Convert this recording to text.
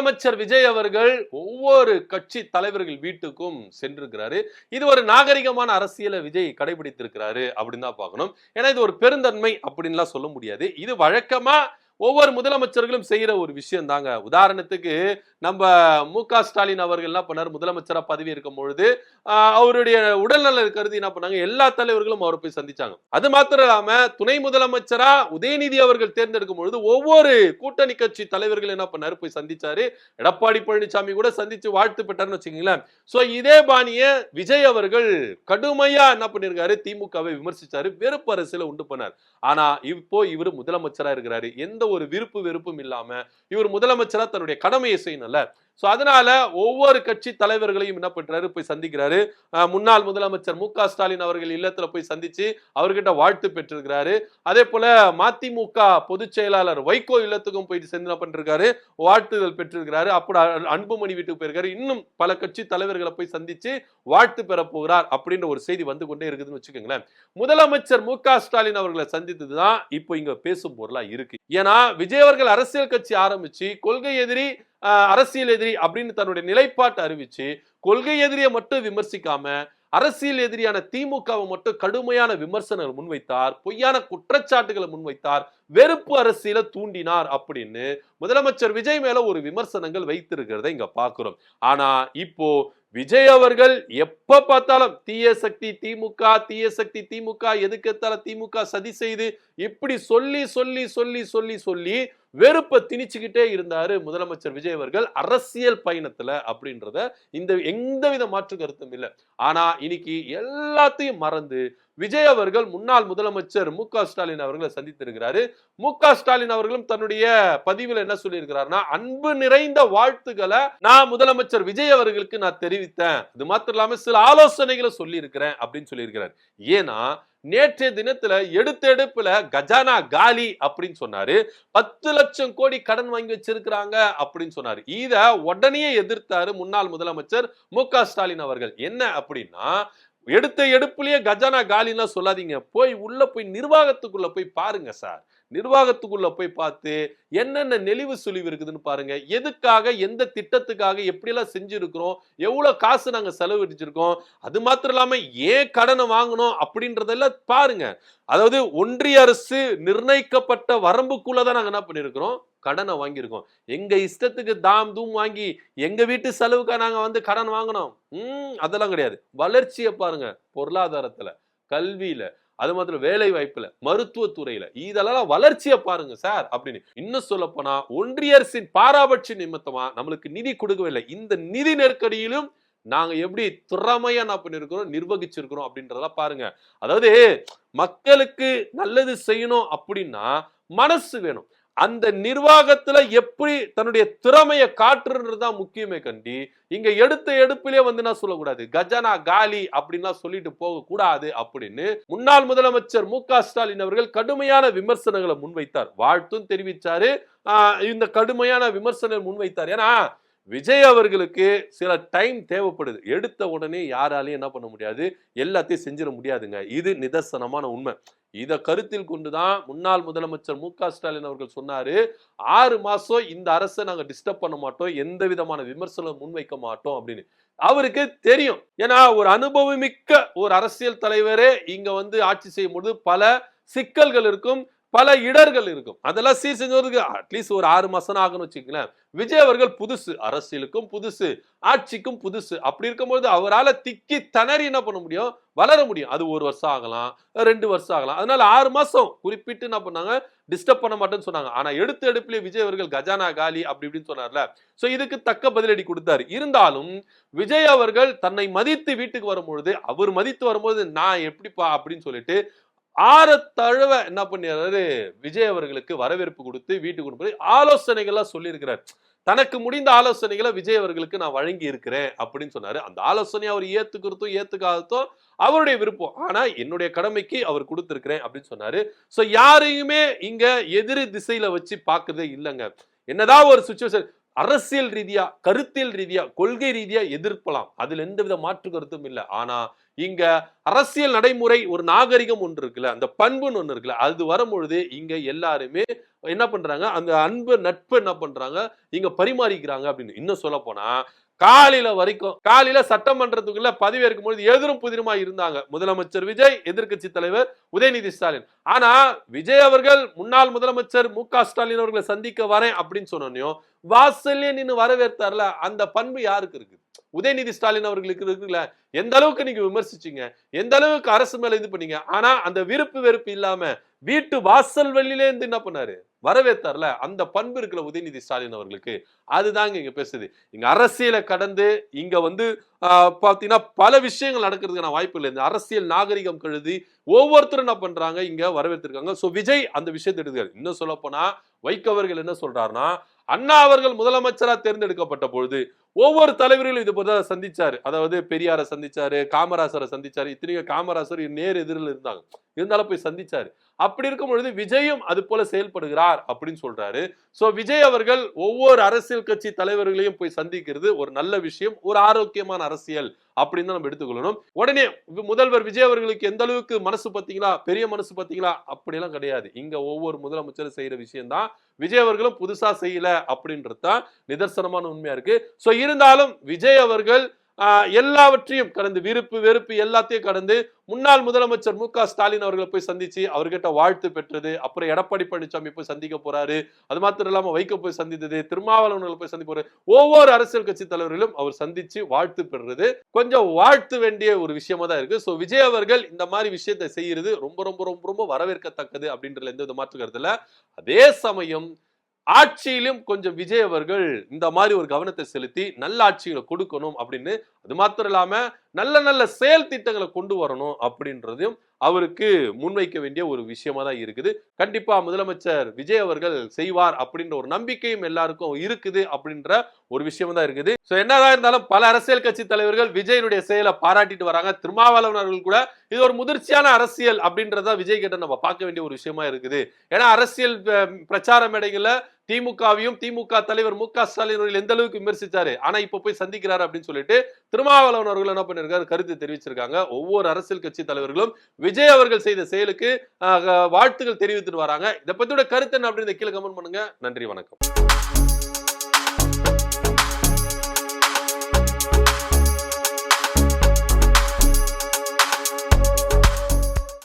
முதலமைச்சர் விஜய் அவர்கள் ஒவ்வொரு கட்சி தலைவர்கள் வீட்டுக்கும் சென்றிருக்கிறாரு. இது ஒரு நாகரிகமான அரசியலை விஜய் கடைபிடித்திருக்கிறாரு அப்படின்னு தான் பார்க்கணும். ஏன்னா இது ஒரு பெருந்தன்மை அப்படின்லாம் சொல்ல முடியாது. இது வழக்கமா ஒவ்வொரு முதலமைச்சர்களும் செய்யற ஒரு விஷயம் தாங்க. உதாரணத்துக்கு நம்ம மு.க. ஸ்டாலின் அவர்கள் என்ன பண்ணாரு, முதலமைச்சரா பதவி இருக்கும் பொழுது அவருடைய உடல்நல கருதி என்ன பண்ணாங்க, எல்லா தலைவர்களும் அவரை போய் சந்திச்சாங்க. அது மாத்திரம் இல்லாம துணை முதலமைச்சரா உதயநிதி அவர்கள் தேர்ந்தெடுக்கும் பொழுது ஒவ்வொரு கூட்டணி கட்சி தலைவர்கள் என்ன பண்ணாரு, போய் சந்திச்சாரு. எடப்பாடி பழனிசாமி கூட சந்திச்சு வாழ்த்து பெற்றாருன்னு வச்சுக்கீங்களேன். சோ இதே பாணிய விஜய் அவர்கள் கடுமையா என்ன பண்ணிருக்காரு, திமுகவை விமர்சிச்சாரு, வெறுப்பு அரசியல உண்டு பண்ணார். ஆனா இப்போ இவர் முதலமைச்சரா இருக்கிறாரு. எந்த ஒரு விருப்பு வெறுப்பும் இல்லாம இவர் முதலமைச்சரா தன்னுடைய கடமையை செய்யணும்ல. சோ அதனால ஒவ்வொரு கட்சி தலைவர்களையும் என்ன பண்றாரு, போய் சந்திக்கிறாரு. முன்னாள் முதலமைச்சர் மு.க. ஸ்டாலின் அவர்கள் இல்லத்துல போய் சந்திச்சு அவர்கிட்ட வாழ்த்து பெற்றிருக்கிறாரு. அதே போல மதிமுக பொதுச் செயலாளர் வைகோ இல்லத்துக்கும் போயிட்டு சென்று பண்ணிருக்காரு, வாழ்த்துதல் பெற்றிருக்கிறாரு. அப்படி அன்புமணி வீட்டுக்கு போயிருக்காரு. இன்னும் பல கட்சி தலைவர்களை போய் சந்திச்சு வாழ்த்து பெற போகிறார் அப்படின்ற ஒரு செய்தி வந்து கொண்டே இருக்குதுன்னு வச்சுக்கோங்களேன். முதலமைச்சர் மு.க. ஸ்டாலின் அவர்களை சந்தித்ததுதான் இப்போ இங்க பேசும் பொருளா இருக்கு. ஏன்னா விஜய் அவர்கள் அரசியல் கட்சி ஆரம்பிச்சு கொள்கை எதிரி அரசியல் எதிரி அப்படின்னு தன்னுடைய நிலைப்பாட்டை அறிவிச்சு கொள்கை எதிரியை மட்டும் விமர்சிக்காம அரசியல் எதிரியான திமுகவை மட்டும் கடுமையான விமர்சனங்கள் முன்வைத்தார், பொய்யான குற்றச்சாட்டுகளை முன்வைத்தார், வெறுப்பு அரசியலை தூண்டினார் அப்படின்னு முதலமைச்சர் விஜய் மேல ஒரு விமர்சனங்கள் வைத்திருக்கிறத இங்க பாக்குறோம். ஆனா இப்போ விஜய் அவர்கள் எப்ப பார்த்தாலும் தீய சக்தி திமுக, தீய சக்தி திமுக, எதுக்கெத்தாலும் திமுக சதி செய்து இப்படி சொல்லி சொல்லி சொல்லி சொல்லி சொல்லி வெறுப்பை திணிச்சுக்கிட்டே இருந்தாரு முதலமைச்சர் விஜய் அவர்கள் அரசியல் பயணத்துல அப்படின்றத இந்த எந்தவித மாற்று கருத்தும் இல்லை. ஆனா இன்னைக்கு எல்லாத்தையும் மறந்து விஜய் அவர்கள் முன்னாள் முதலமைச்சர் மு.க. ஸ்டாலின் அவர்களை சந்தித்திருக்கிறாரு. மு.க. ஸ்டாலின் அவர்களும் தன்னுடைய பதிவில் என்ன சொல்லி இருக்கிறாருன்னா, அன்பு நிறைந்த வாழ்த்துக்களை நான் முதலமைச்சர் விஜய் அவர்களுக்கு நான் தெரிவித்தேன், அது மாத்திரம் இல்லாம சில ஆலோசனைகளை சொல்லி இருக்கிறேன் அப்படின்னு சொல்லி இருக்கிறார். ஏன்னா நேற்றைய தினத்துல எடுப்புல கஜானா காலி அப்படின்னு சொன்னாரு. 10 லட்சம் கோடி கடன் வாங்கி வச்சிருக்கிறாங்க அப்படின்னு சொன்னாரு. இத உடனே எதிர்த்தாரு முன்னாள் முதலமைச்சர் மு.க. ஸ்டாலின் அவர்கள். என்ன அப்படின்னா, எடுப்புலயே கஜானா காலின்னா சொல்லாதீங்க, போய் உள்ள போய் நிர்வாகத்துக்குள்ள போய் பாருங்க சார். நிர்வாகத்துக்குள்ள போய் பார்த்து என்னென்ன நெளிவு சுழிவு இருக்குதுன்னு பாருங்க. எதுக்காக, எந்த திட்டத்துக்காக எப்படி எல்லாம் செஞ்சிருக்கிறோம், எவ்வளவு காசு நாங்க செலவழிச்சிருக்கோம், அது மாத்திரம் இல்லாம ஏன் கடனை வாங்கணும் அப்படின்றதெல்லாம் பாருங்க. அதாவது ஒன்றிய அரசு நிர்ணயிக்கப்பட்ட வரம்புக்குள்ளதான் நாங்க என்ன பண்ணிருக்கிறோம், கடனை வாங்கியிருக்கோம். எங்க இஷ்டத்துக்கு தாம் தூம் வாங்கி எங்க வீட்டு செலவுக்கா நாங்க கடன் வாங்கணும்? அதெல்லாம் கிடையாது. வளர்ச்சியை பாருங்க, பொருளாதாரத்துல, கல்வியில, அது மாத்திரம் வேலை வாய்ப்புல, மருத்துவத்துறையில, இதெல்லாம் வளர்ச்சியை பாருங்க சார் அப்படின்னு. இன்னும் சொல்ல போனா ஒன்றிய அரசின் பாராபட்ச நிமித்தமா நம்மளுக்கு நிதி கொடுக்கவில்லை. இந்த நிதி நெருக்கடியிலும் நாங்க எப்படி திறமையா என்ன பண்ணிருக்கிறோம், நிர்வகிச்சிருக்கிறோம் அப்படின்றதெல்லாம் பாருங்க. அதாவது மக்களுக்கு நல்லது செய்யணும் அப்படின்னா மனசு வேணும். அந்த நிர்வாகத்துல எப்படி தன்னுடைய திறமையை காட்டுறதுதான் முக்கியமே கண்டி, இங்க எடுப்பிலே நான் சொல்லக்கூடாது கஜானா காலி அப்படின்லாம் சொல்லிட்டு போக கூடாது அப்படின்னு முன்னாள் முதலமைச்சர் மு.க. ஸ்டாலின் அவர்கள் கடுமையான விமர்சனங்களை முன்வைத்தார். வாழ்த்தும் தெரிவிச்சாரு. இந்த கடுமையான விமர்சனம் முன்வைத்தார். ஏன்னா விஜய் அவர்களுக்கு சில டைம் தேவைப்படுது. எடுத்த உடனே யாராலையும் என்ன பண்ண முடியாது, எல்லாத்தையும் செஞ்சிட முடியாதுங்க. இது நிதர்சனமான உண்மை. இத கருத்தில் கொண்டுதான் முன்னாள் முதலமைச்சர் மு.க. ஸ்டாலின் அவர்கள் சொன்னாரு, 6 மாசம் இந்த அரசை நாங்க டிஸ்டர்ப் பண்ண மாட்டோம், எந்த விதமான விமர்சனம் முன்வைக்க மாட்டோம் அப்படின்னு. அவருக்கு தெரியும். ஏன்னா ஒரு அனுபவமிக்க ஒரு அரசியல் தலைவரே இங்க ஆட்சி செய்யும் போது பல சிக்கல்கள் இருக்கும், பல இடர்கள் இருக்கும். அதெல்லாம் சீர் செஞ்சதுக்கு அட்லீஸ்ட் ஒரு 6 மாசம் ஆகும்னு வச்சுக்கங்களேன். விஜய் அவர்கள் புதுசு, அரசியலுக்கும் புதுசு, ஆட்சிக்கும் புதுசு. அப்படி இருக்கும்போது அவரால் திக்கி திணறி என்ன பண்ண முடியும், வளர முடியும். அது 1 வருஷம் ஆகலாம், 2 வருஷம் ஆகலாம். அதனால 6 மாசம் குறிப்பிட்டு என்ன பண்ணாங்க, டிஸ்டர்ப் பண்ண மாட்டேன்னு சொன்னாங்க. ஆனா எடுப்பிலே விஜய் அவர்கள் கஜானா காலி அப்படி இப்படின்னு சொன்னார்ல. சோ இதுக்கு தக்க பதிலடி கொடுத்தாரு. இருந்தாலும் விஜய் அவர்கள் தன்னை மதித்து வீட்டுக்கு வரும்பொழுது, அவர் மதித்து வரும்போது நான் எப்படிப்பா அப்படின்னு சொல்லிட்டு 6 தடவை என்ன பண்ணிடுறாரு, விஜய் அவர்களுக்கு வரவேற்பு கொடுத்து வீட்டுக்கு கொண்டு போய் ஆலோசனைகள்லாம் சொல்லி இருக்கிறார். தனக்கு முடிந்த ஆலோசனைகளை விஜய் அவர்களுக்கு நான் வழங்கி இருக்கிறேன் அப்படின்னு சொன்னாரு. அந்த ஆலோசனையை அவர் ஏத்துக்கிறதும் ஏத்துக்காததும் அவருடைய விருப்பம். ஆனா என்னுடைய கடமைக்கு அவர் கொடுத்திருக்கிறேன் அப்படின்னு சொன்னாரு. சோ யாரையுமே இங்க எதிரி திசையில வச்சு பாக்குறதே இல்லைங்க. என்னதான் ஒரு சுச்சுவேஷன், அரசியல் ரீதியா, கருத்தியல் ரீதியா, கொள்கை ரீதியா எதிர்க்கலாம். அதுல எந்தவித மாற்று கருத்தும் இல்ல. ஆனா இங்க அரசியல் நடைமுறை ஒரு நாகரிகம் ஒன்று இருக்குல்ல, அந்த பண்புன்னு ஒண்ணு இருக்குல்ல, அது வரும்பொழுது இங்க எல்லாருமே என்ன பண்றாங்க, அந்த அன்பு நட்பு என்ன பண்றாங்க, இங்க பரிமாறிக்கிறாங்க அப்படின்னு. இன்னும் சொல்ல போனா காலையில சட்டமன்றத்துக்குள்ள பதவியேற்கும் பொழுது எதிரும் புதிருமா இருந்தாங்க முதலமைச்சர் விஜய், எதிர்க்கட்சி தலைவர் உதயநிதி ஸ்டாலின். ஆனா விஜய் அவர்கள் முன்னாள் முதலமைச்சர் மு.க. ஸ்டாலின் அவர்களை சந்திக்க வரேன் அப்படின்னு சொன்னோம், வாசல்லே நின்னு வரவேற்றார்ல, அந்த பண்பு யாருக்கு இருக்கு? உதயநிதி ஸ்டாலின் அவர்களுக்கு இருக்குல்ல. எந்த அளவுக்கு நீங்க விமர்சிச்சீங்க, எந்த அளவுக்கு அரசு மேல இது பண்ணீங்க, ஆனா அந்த விருப்பு வெறுப்பு இல்லாம வீட்டு வாசல் வெளியிலே இருந்து என்ன பண்ணாரு, வரவேற்றார்ல, அந்த பண்பு இருக்குல்ல உதயநிதி ஸ்டாலின் அவர்களுக்கு. அதுதாங்க இங்க பேசுது. இங்க அரசியலை கடந்து இங்க வந்து பாத்தீங்கன்னா பல விஷயங்கள் நடக்கிறதுக்கான வாய்ப்பு இல்லை. இந்த அரசியல் நாகரிகம் கருதி ஒவ்வொருத்தரும் என்ன பண்றாங்க, இங்க வரவேற்றிருக்காங்க. சோ விஜய் அந்த விஷயத்தை எடுக்கிறார். இன்னும் சொல்ல போனா வைகவர்கள் என்ன சொல்றாருன்னா, அண்ணா அவர்கள் முதலமைச்சரா தேர்ந்தெடுக்கப்பட்ட பொழுது ஒவ்வொரு தலைவர்களும் இது போல சந்திச்சாரு. அதாவது பெரியாரை சந்திச்சாரு, காமராசரை சந்திச்சாரு. இத்தனைக்கும் காமராசர் நேர் எதிரில் இருந்தாங்க, இருந்தாலும் போய் சந்திச்சாரு. அப்படி இருக்கும் பொழுது விஜயும் அது போல செயல்படுகிறார் அப்படின்னு சொல்றாரு. சோ விஜய் அவர்கள் ஒவ்வொரு அரசியல் கட்சி தலைவர்களையும் போய் சந்திக்கிறது ஒரு நல்ல விஷயம், ஒரு ஆரோக்கியமான அரசியல் அப்படின்னு தான் நம்ம எடுத்துக்கொள்ளணும். உடனே முதல்வர் விஜய் அவர்களுக்கு எந்த அளவுக்கு மனசு பாத்தீங்களா, பெரிய மனசு பாத்தீங்களா, அப்படியெல்லாம் கிடையாது. இங்க ஒவ்வொரு முதலமைச்சரும் செய்யற விஷயம் தான் விஜய் அவர்களும் புதுசா செய்யல அப்படின்றது தான் நிதர்சனமான உண்மையா இருக்கு. சோ இருந்தாலும் விஜய் அவர்கள் எல்லாவற்றையும் கடந்து, விருப்பு வெறுப்பு எல்லாத்தையும் கடந்து முன்னாள் முதலமைச்சர் மு.க. ஸ்டாலின் அவர்களை போய் சந்திச்சு அவர்கிட்ட வாழ்த்து பெற்றது. அப்புறம் எடப்பாடி பழனிசாமி போய் சந்திக்க போறாரு. அது மாத்திரம் இல்லாம வைகோ போய் சந்தித்தது, திருமாவளவன் போய் சந்திக்க போறாரு. ஒவ்வொரு அரசியல் கட்சி தலைவர்களும் அவர் சந்திச்சு வாழ்த்து பெறுறது கொஞ்சம் வாழ்த்து வேண்டிய ஒரு விஷயமா தான் இருக்கு. சோ விஜய் அவர்கள் இந்த மாதிரி விஷயத்தை செய்யறது ரொம்ப ரொம்ப ரொம்ப ரொம்ப வரவேற்கத்தக்கது அப்படின்றதுல எந்த வித மாற்று கருத்து இல்ல. அதே சமயம் ஆட்சியிலும் கொஞ்சம் விஜய் அவர்கள் இந்த மாதிரி ஒரு கவனத்தை செலுத்தி நல்ல ஆட்சிகளை கொடுக்கணும் அப்படின்னு, அது மாத்திரம் இல்லாம நல்ல நல்ல செயல் திட்டங்களை கொண்டு வரணும் அப்படின்றதையும் அவருக்கு முன்வைக்க வேண்டிய ஒரு விஷயமா தான் இருக்குது. கண்டிப்பா முதலமைச்சர் விஜய் அவர்கள் செய்வார் அப்படின்ற ஒரு நம்பிக்கையும் எல்லாருக்கும் இருக்குது அப்படின்ற ஒரு விஷயம் தான் இருக்குது. சோ என்னதான் இருந்தாலும் பல அரசியல் கட்சி தலைவர்கள் விஜயனுடைய செயலை பாராட்டிட்டு வராங்க. திருமாவளவன் அவர்கள் கூட இது ஒரு முதிர்ச்சியான அரசியல் அப்படின்றத விஜய் கிட்ட நம்ம பார்க்க வேண்டிய ஒரு விஷயமா இருக்குது. ஏன்னா அரசியல் பிரச்சார மேடைகள்ல திமுகவையும் திமுக தலைவர் மு.க. ஸ்டாலின் அவர்கள் எந்த அளவுக்கு விமர்சிச்சாரு, ஆனா இப்ப போய் சந்திக்கிறாரு அப்படின்னு சொல்லிட்டு திருமாவளவன் அவர்கள் என்ன பண்ணிருக்காரு, கருத்து தெரிவிச்சிருக்காங்க. ஒவ்வொரு அரசியல் கட்சி தலைவர்களும் விஜய் அவர்கள் செய்த செயலுக்கு வாழ்த்துக்கள் தெரிவித்துட்டு வராங்க. இதை பத்தியோட கருத்து என்ன அப்படின்னு கீழே கமெண்ட் பண்ணுங்க. நன்றி, வணக்கம்.